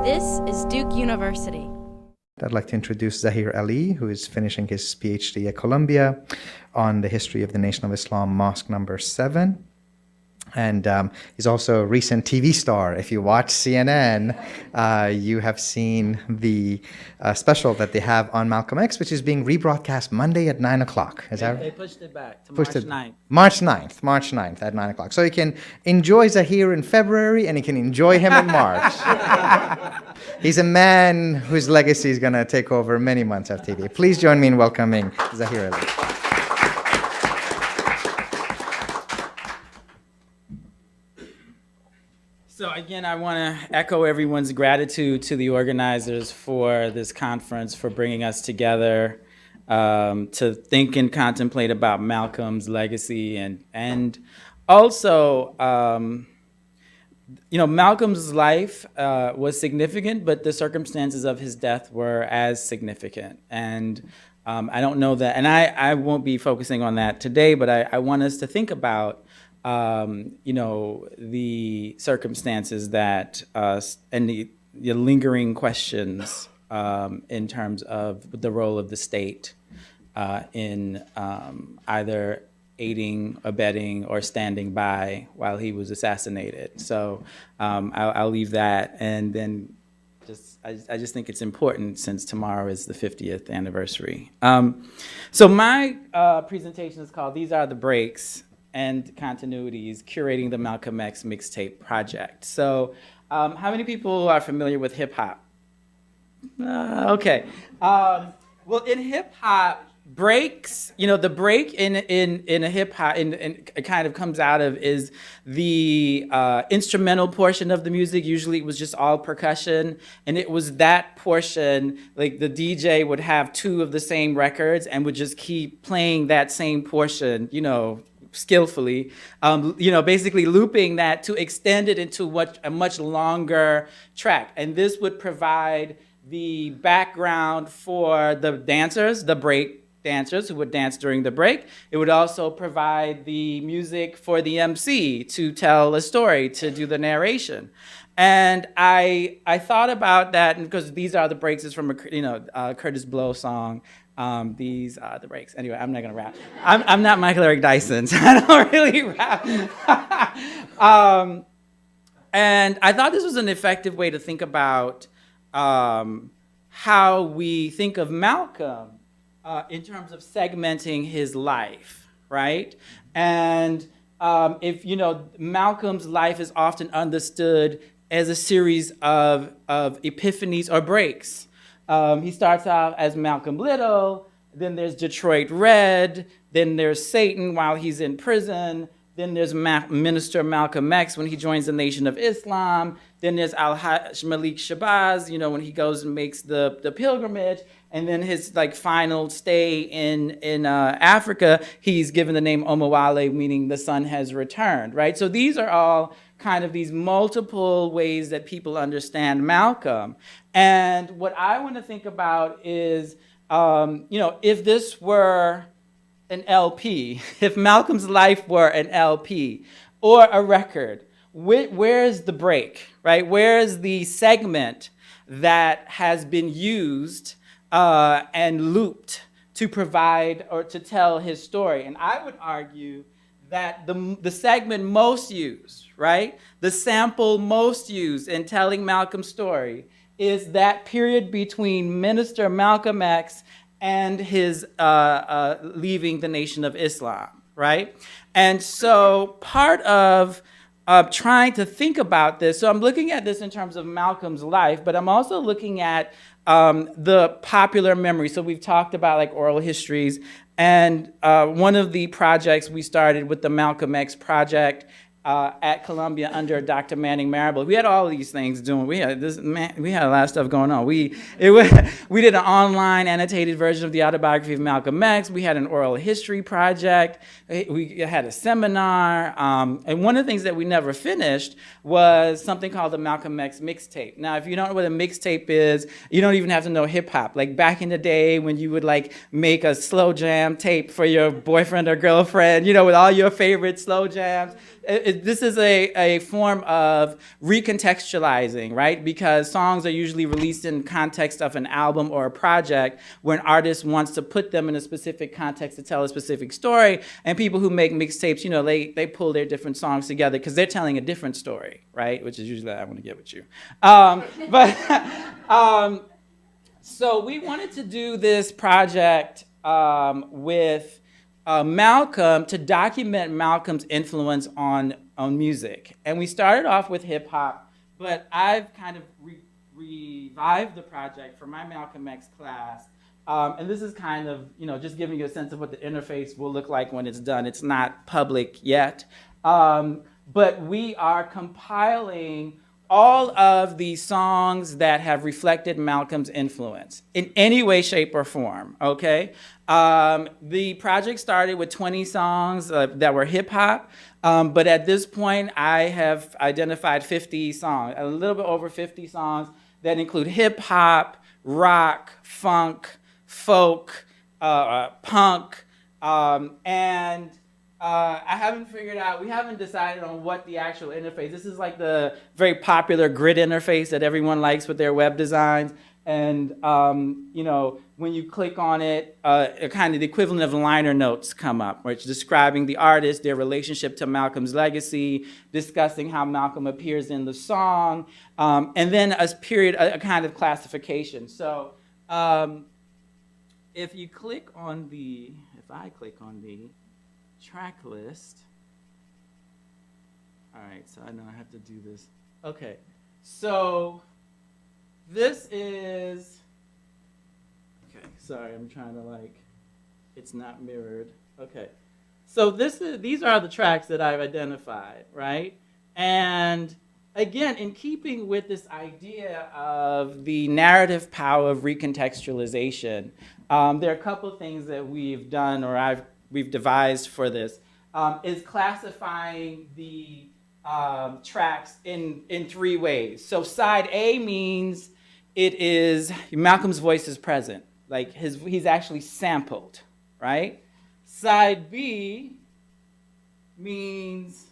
This is Duke University. I'd like to introduce Zaheer Ali, who is finishing his Ph.D. at Columbia on the history of the Nation of Islam, Mosque number 7. And he's also a recent TV star. If you watch CNN, you have seen the special that they have on Malcolm X, which is being rebroadcast Monday at 9 o'clock. Is that right? They pushed it back to March 9th. March 9th at 9 o'clock. So you can enjoy Zaheer in February and you can enjoy him in March. He's a man whose legacy is going to take over many months of TV. Please join me in welcoming Zaheer Ali. So again, I want to echo everyone's gratitude to the organizers for this conference, for bringing us together to think and contemplate about Malcolm's legacy and also, Malcolm's life was significant, but the circumstances of his death were as significant. And I don't know that, and I won't be focusing on that today, but I want us to think about the circumstances that and the lingering questions in terms of the role of the state in either aiding, abetting, or standing by while he was assassinated. So I'll leave that, and then I just think it's important since tomorrow is the 50th anniversary. So my presentation is called "These Are the Breaks and Continuities: Curating the Malcolm X Mixtape Project." So how many people are familiar with hip hop? Okay. Well, in hip hop, breaks, the break in a hip hop, and it kind of comes out of is the instrumental portion of the music. Usually it was just all percussion, and it was that portion, like the DJ would have 2 of the same records and would just keep playing that same portion, skillfully, basically looping that to extend it into a much longer track. And this would provide the background for the dancers, the break dancers who would dance during the break. It would also provide the music for the MC to tell a story, to do the narration. And I thought about that because These Are the Breaks is from a Curtis Blow song. These are the breaks. Anyway, I'm not gonna rap. I'm not Michael Eric Dyson, so I don't really rap. And I thought this was an effective way to think about how we think of Malcolm in terms of segmenting his life, right? And if Malcolm's life is often understood as a series of epiphanies or breaks. He starts out as Malcolm Little, then there's Detroit Red, then there's Satan while he's in prison, then there's Minister Malcolm X when he joins the Nation of Islam, then there's Al-Hajj Malik Shabazz, when he goes and makes the pilgrimage, and then his final stay in Africa, he's given the name Omawale, meaning the sun has returned, right? So these are all kind of these multiple ways that people understand Malcolm. And what I want to think about is, if this were an LP, if Malcolm's life were an LP or a record, where's the break, right? Where's the segment that has been used and looped to provide or to tell his story? And I would argue that the segment most used, right? The sample most used in telling Malcolm's story is that period between Minister Malcolm X and his leaving the Nation of Islam, right? And so part of trying to think about this, so I'm looking at this in terms of Malcolm's life, but I'm also looking at the popular memory. So we've talked about oral histories, and one of the projects we started with the Malcolm X Project at Columbia under Dr. Manning Marable. We had all these things doing. We had a lot of stuff going on. We did an online annotated version of the autobiography of Malcolm X. We had an oral history project. We had a seminar. And one of the things that we never finished was something called the Malcolm X Mixtape. Now, if you don't know what a mixtape is, you don't even have to know hip hop. Like back in the day when you would make a slow jam tape for your boyfriend or girlfriend, with all your favorite slow jams. this is a form of recontextualizing, right? Because songs are usually released in context of an album or a project where an artist wants to put them in a specific context to tell a specific story. And people who make mixtapes, you know, they pull their different songs together because they're telling a different story, right? Which is usually I want to get with you. So we wanted to do this project with Malcolm to document Malcolm's influence on music. And we started off with hip hop, but I've kind of revived the project for my Malcolm X class. And this is kind of, you know, just giving you a sense of what the interface will look like when it's done. It's not public yet. But we are compiling all of the songs that have reflected Malcolm's influence in any way, shape, or form, okay? The project started with 20 songs that were hip hop, but at this point I have identified 50 songs, a little bit over 50 songs that include hip hop, rock, funk, folk, punk, and I haven't figured out, we haven't decided on what the actual interface. This is like the very popular grid interface that everyone likes with their web designs. And, you know, when you click on it, kind of the equivalent of liner notes come up, which is describing the artist, their relationship to Malcolm's legacy, discussing how Malcolm appears in the song, and then a kind of classification. So if I click on the track list. All right, so I know I have to do this. Okay, so this is, okay, sorry, I'm trying to it's not mirrored. Okay, so these are the tracks that I've identified, right? And again, in keeping with this idea of the narrative power of recontextualization, there are a couple things that we've done we've devised for this, is classifying the tracks in three ways. So side A means it is Malcolm's voice is present, like he's actually sampled, right? Side B means,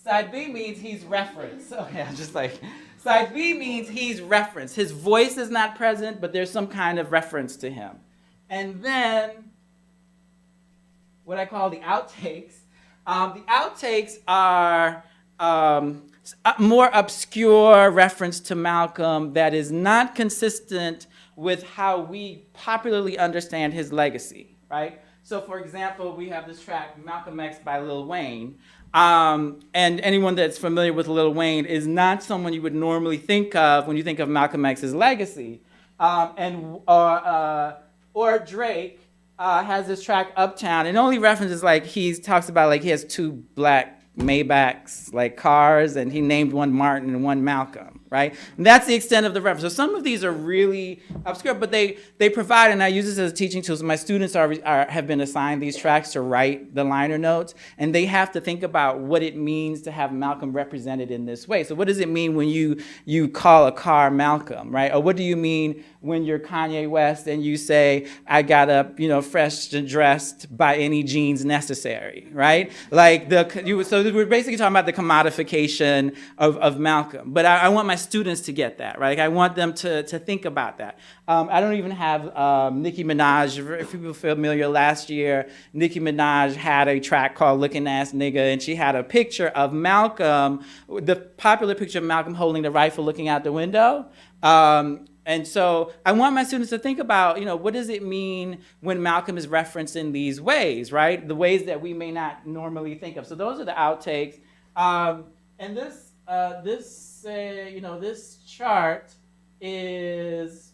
side B means he's referenced. Okay, I'm just side B means he's referenced. His voice is not present, but there's some kind of reference to him. And then what I call the outtakes. The outtakes are more obscure reference to Malcolm that is not consistent with how we popularly understand his legacy, right? So for example, we have this track, Malcolm X by Lil Wayne. And anyone that's familiar with Lil Wayne is not someone you would normally think of when you think of Malcolm X's legacy. Or Drake has this track Uptown, and only references he talks about he has two black Maybachs cars, and he named one Martin and one Malcolm, right? And that's the extent of the reference. So some of these are really obscure, but they provide, and I use this as a teaching tool. So my students have been assigned these tracks to write the liner notes, and they have to think about what it means to have Malcolm represented in this way. So what does it mean when you call a car Malcolm, right? Or what do you mean when you're Kanye West and you say, I got up, fresh and dressed by any means necessary, right? So we're basically talking about the commodification of Malcolm. But I want my students to get that, right? I want them to think about that. I don't even have Nicki Minaj. If people are familiar, last year, Nicki Minaj had a track called Looking Ass Nigga, and she had a picture of Malcolm, the popular picture of Malcolm holding the rifle looking out the window. And so I want my students to think about, what does it mean when Malcolm is referenced in these ways, right? The ways that we may not normally think of. So those are the outtakes. And this chart is,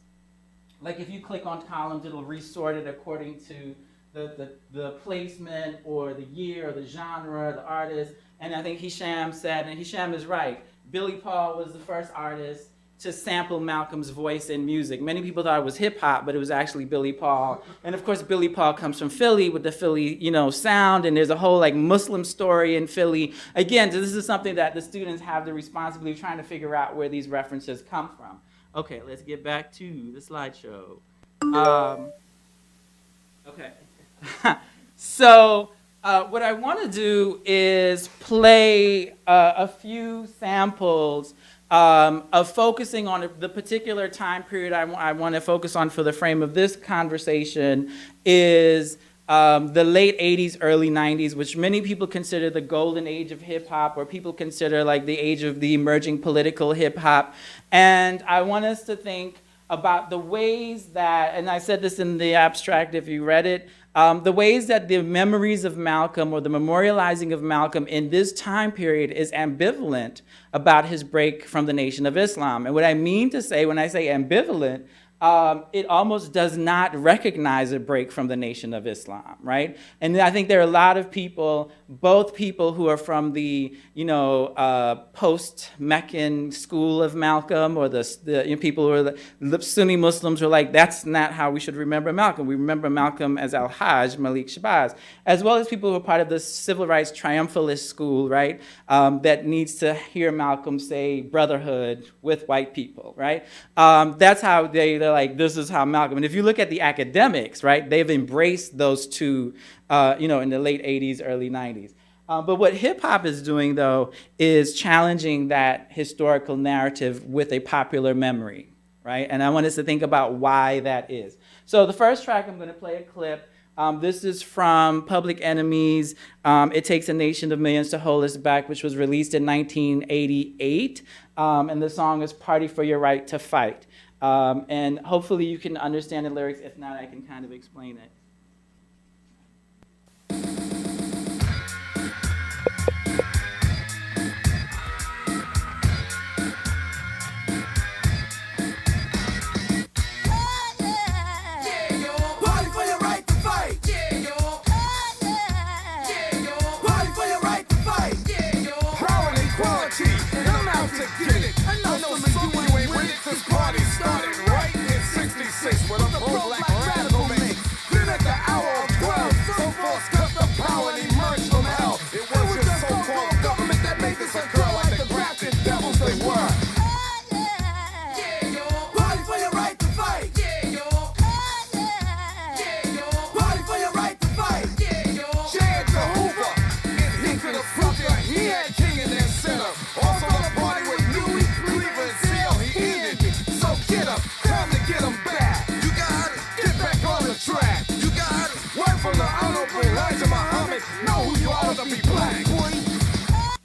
if you click on columns, it'll resort it according to the placement or the year or the genre, the artist. And I think Hisham said, and Hisham is right, Billy Paul was the first artist to sample Malcolm's voice in music. Many people thought it was hip hop, but it was actually Billy Paul. And of course, Billy Paul comes from Philly with the Philly, sound, and there's a whole Muslim story in Philly. Again, so this is something that the students have the responsibility of trying to figure out where these references come from. Okay, let's get back to the slideshow. Okay. So What I want to do is play a few samples of focusing on the particular time period I want to focus on for the frame of this conversation is the late 80s, early 90s, which many people consider the golden age of hip hop, or people consider like the age of the emerging political hip hop. And I want us to think about the ways that, and I said this in the abstract if you read it, the ways that the memories of Malcolm or the memorializing of Malcolm in this time period is ambivalent about his break from the Nation of Islam. And what I mean to say when I say ambivalent, it almost does not recognize a break from the Nation of Islam, right? And I think there are a lot of people, both people who are from the, post-Meccan school of Malcolm, or the people who are the Sunni Muslims who are like, that's not how we should remember Malcolm. We remember Malcolm as Al-Hajj, Malik Shabazz, as well as people who are part of the civil rights triumphalist school, right? That needs to hear Malcolm say brotherhood with white people, right? That's how they're like, this is how Malcolm, and if you look at the academics, right, they've embraced those two, in the late 80s, early 90s. But what hip hop is doing, though, is challenging that historical narrative with a popular memory, right? And I want us to think about why that is. So the first track, I'm going to play a clip. This is from Public Enemy's It Takes a Nation of Millions to Hold Us Back, which was released in 1988. And the song is Party for Your Right to Fight. And hopefully you can understand the lyrics. If not, I can kind of explain it.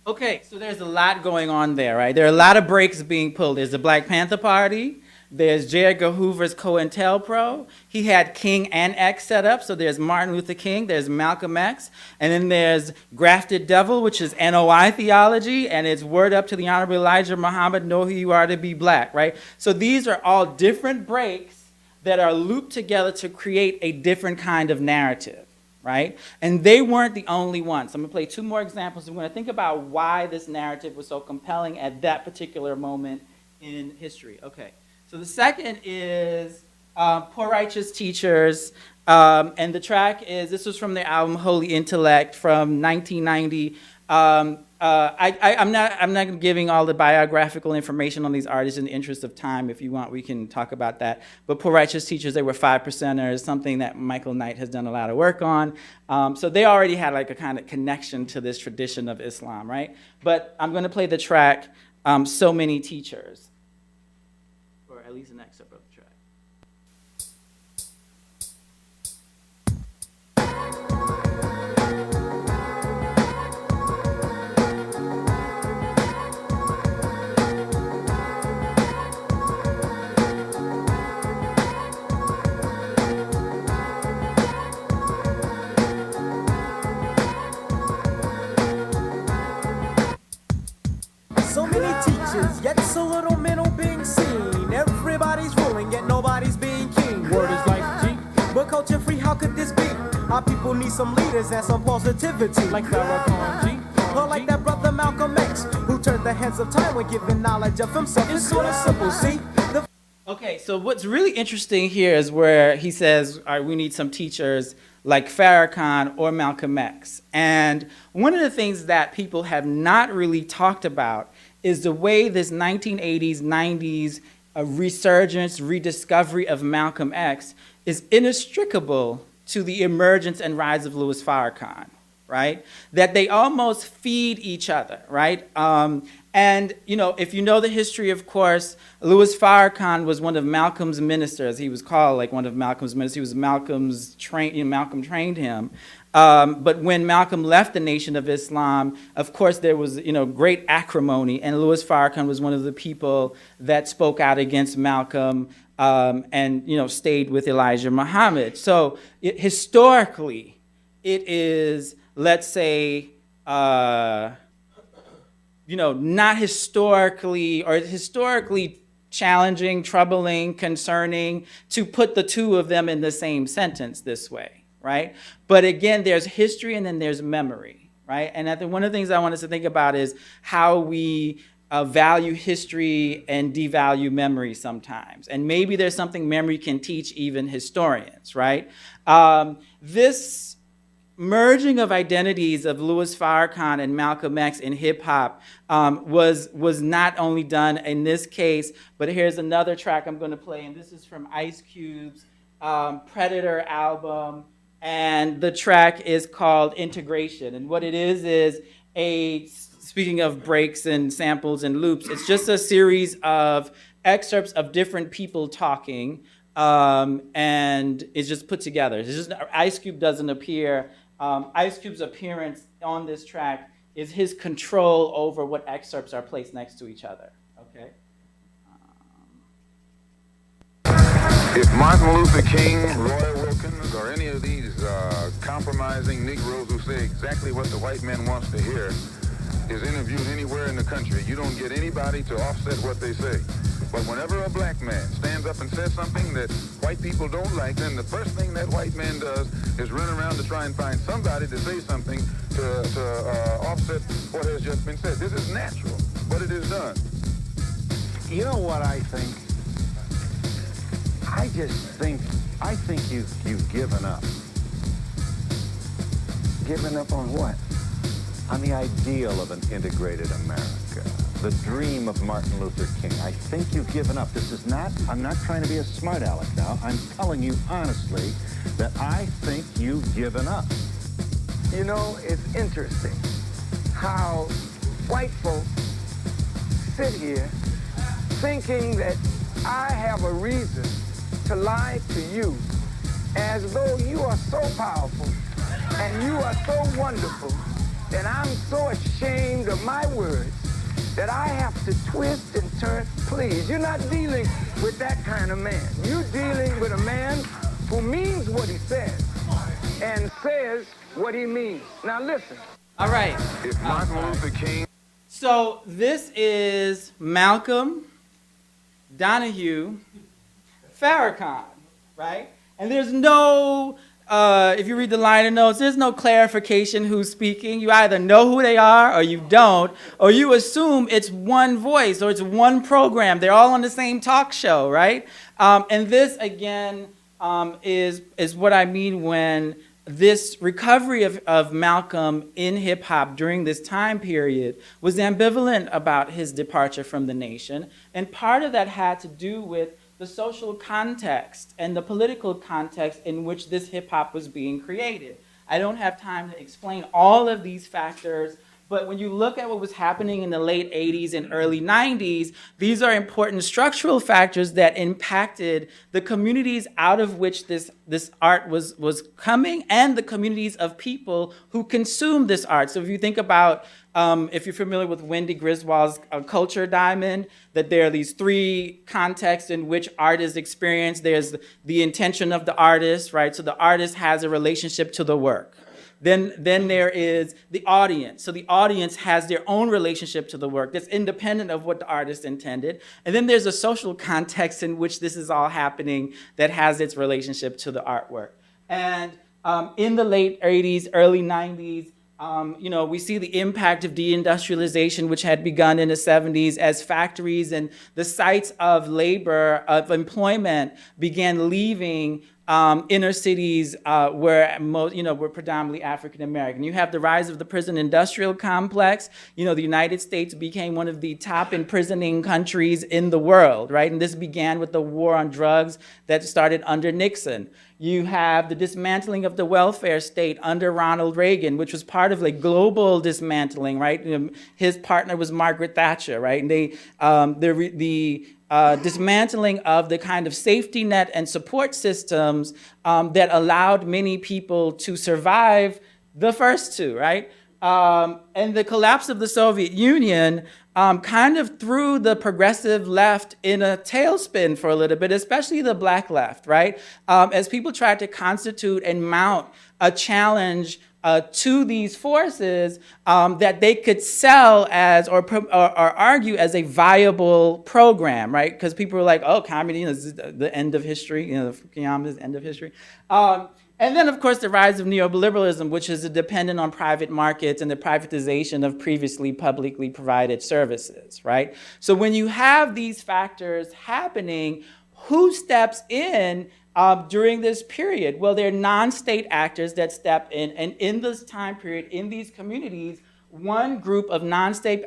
Okay, so there's a lot going on there, right? There are a lot of breaks being pulled. There's the Black Panther Party. There's J. Edgar Hoover's COINTELPRO. He had King and X set up. So there's Martin Luther King, there's Malcolm X, and then there's Grafted Devil, which is NOI theology, and it's word up to the Honorable Elijah Muhammad, know who you are to be black, right? So these are all different breaks that are looped together to create a different kind of narrative, right? And they weren't the only ones. I'm gonna play two more examples. I'm gonna think about why this narrative was so compelling at that particular moment in history. Okay. So the second is Poor Righteous Teachers, and the track is, this was from the album Holy Intellect from 1990. I'm not giving all the biographical information on these artists in the interest of time. If you want, we can talk about that. But Poor Righteous Teachers, they were 5%ers, something that Michael Knight has done a lot of work on. So they already had like a kind of connection to this tradition of Islam, right? But I'm going to play the track So Many Teachers, or at least an excerpt of the track. So many teachers, yet so little mental being seen. Everybody's ruling, yet nobody's being king. Word is life, G. But culture free, how could this be? Our people need some leaders and some positivity. Like Farrakhan, G. Or like that brother Malcolm X, who turned the hands of time when giving knowledge of himself. It's sort of simple, see? Okay, so what's really interesting here is where he says, all right, we need some teachers like Farrakhan or Malcolm X. And one of the things that people have not really talked about is the way this 1980s, 90s resurgence, rediscovery of Malcolm X is inextricable to the emergence and rise of Louis Farrakhan, right? That they almost feed each other, right? And if you know the history, of course, Louis Farrakhan was one of Malcolm's ministers. He was called like one of Malcolm's ministers. He was Malcolm's Malcolm trained him. But when Malcolm left the Nation of Islam, of course, there was great acrimony, and Louis Farrakhan was one of the people that spoke out against Malcolm and stayed with Elijah Muhammad. So historically, it is, let's say, not historically or historically challenging, troubling, concerning to put the two of them in the same sentence this way, right? But again, there's history and then there's memory, right? And I think one of the things I want us to think about is how we value history and devalue memory sometimes. And maybe there's something memory can teach even historians, right? This merging of identities of Louis Farrakhan and Malcolm X in hip hop was not only done in this case, but here's another track I'm going to play, and this is from Ice Cube's Predator album, and the track is called Integration. And what it is speaking of breaks and samples and loops, it's just a series of excerpts of different people talking, and it's just put together. It's just Ice Cube doesn't appear. Ice Cube's appearance on this track is his control over what excerpts are placed next to each other. Okay. If Martin Luther King, Roy Wilkins, or any of these compromising Negroes who say exactly what the white man wants to hear is interviewed anywhere in the country, you don't get anybody to offset what they say. But whenever a black man stands up and says something that white people don't like, then the first thing that white man does is run around to try and find somebody to say something to offset what has just been said. This is natural, but it is done. You know what I think? I think you've given up. Given up on what? On the ideal of an integrated America, the dream of Martin Luther King. I think you've given up. I'm not trying to be a smart aleck now. I'm telling you honestly that I think you've given up. You know, it's interesting how white folks sit here thinking that I have a reason to lie to you as though you are so powerful and you are so wonderful, and I'm so ashamed of my words that I have to twist and turn. Please, you're not dealing with that kind of man. You're dealing with a man who means what he says and says what he means. Now listen. All right. If Martin Luther King... So this is Malcolm, Donahue, Farrakhan, right? And there's no, if you read the liner notes, there's no clarification who's speaking. You either know who they are or you don't, or you assume it's one voice or it's one program. They're all on the same talk show, right? And this, again, is what I mean when this recovery of Malcolm in hip-hop during this time period was ambivalent about his departure from the nation. And part of that had to do with the social context and the political context in which this hip-hop was being created. I don't have time to explain all of these factors, but when you look at what was happening in the late 80s and early 90s, these are important structural factors that impacted the communities out of which this art was coming and the communities of people who consume this art. So if you think about, if you're familiar with Wendy Griswold's Culture Diamond, that there are these three contexts in which art is experienced. There's the intention of the artist, right? So the artist has a relationship to the work. Then there is the audience. So the audience has their own relationship to the work that's independent of what the artist intended. And then there's a social context in which this is all happening that has its relationship to the artwork. And in the late 80s, early 90s, we see the impact of deindustrialization, which had begun in the 70s as factories and the sites of labor, of employment, began leaving inner cities were predominantly African American. You have the rise of the prison industrial complex. The United States became one of the top imprisoning countries in the world, right? And this began with the war on drugs that started under Nixon. You have the dismantling of the welfare state under Ronald Reagan, which was part of global dismantling, right? His partner was Margaret Thatcher, right? And the dismantling of the kind of safety net and support systems that allowed many people to survive the first two, right? And the collapse of the Soviet Union kind of threw the progressive left in a tailspin for a little bit, especially the black left, right? As people tried to constitute and mount a challenge to these forces that they could sell as or argue as a viable program, right? Because people were like, oh, communism is the end of history, Fukuyama is the end of history. And then, of course, the rise of neoliberalism, which is dependent on private markets and the privatization of previously publicly provided services, right? So when you have these factors happening, who steps in during this period? Well, there are non-state actors that step in. And in this time period, in these communities, one group of non-state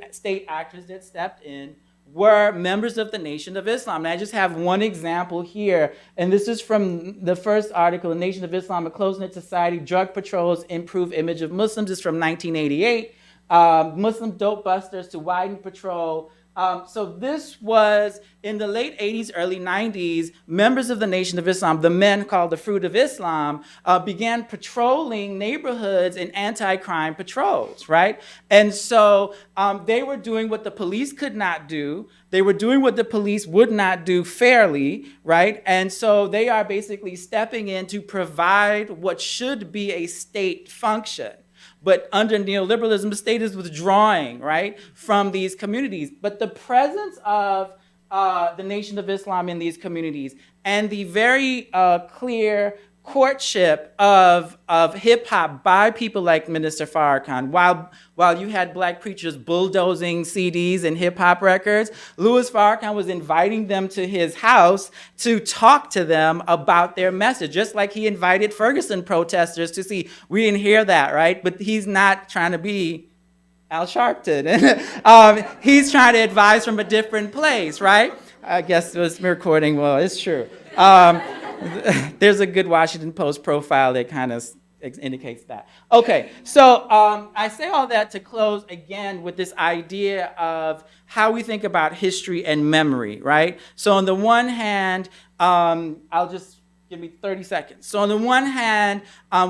actors that stepped in were members of the Nation of Islam. And I just have one example here, and this is from the first article, The Nation of Islam, a close-knit society, drug patrols improve image of Muslims. It's from 1988. Muslim dope busters to widen patrol. So this was in the late 80s, early 90s, members of the Nation of Islam, the men called the Fruit of Islam, began patrolling neighborhoods in anti-crime patrols, right? And so they were doing what the police could not do. They were doing what the police would not do fairly, right? And so they are basically stepping in to provide what should be a state function. But under neoliberalism, the state is withdrawing, right, from these communities. But the presence of the Nation of Islam in these communities and the very clear courtship of hip hop by people like Minister Farrakhan, while you had black preachers bulldozing CDs and hip hop records, Louis Farrakhan was inviting them to his house to talk to them about their message, just like he invited Ferguson protesters to see. We didn't hear that, right? But he's not trying to be Al Sharpton. He's trying to advise from a different place, right? I guess it was recording. Well, it's true. There's a good Washington Post profile that kind of indicates that. Okay, so I say all that to close again with this idea of how we think about history and memory, right? So on the one hand, I'll just give me 30 seconds. So on the one hand,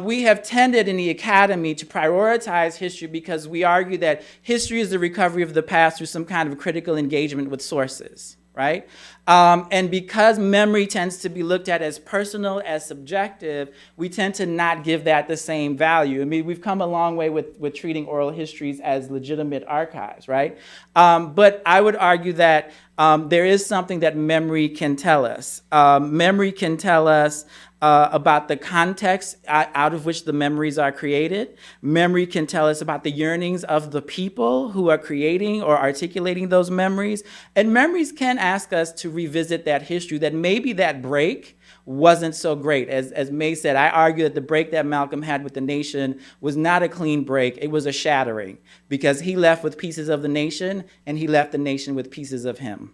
we have tended in the academy to prioritize history because we argue that history is the recovery of the past through some kind of critical engagement with sources, right? And because memory tends to be looked at as personal, as subjective, we tend to not give that the same value. I mean, we've come a long way with treating oral histories as legitimate archives, right? But I would argue that there is something that memory can tell us. Memory can tell us about the context out of which the memories are created. Memory can tell us about the yearnings of the people who are creating or articulating those memories. And memories can ask us to revisit that history, that maybe that break wasn't so great. As May said, I argue that the break that Malcolm had with the nation was not a clean break, it was a shattering, because he left with pieces of the nation and he left the nation with pieces of him.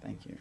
Thank you.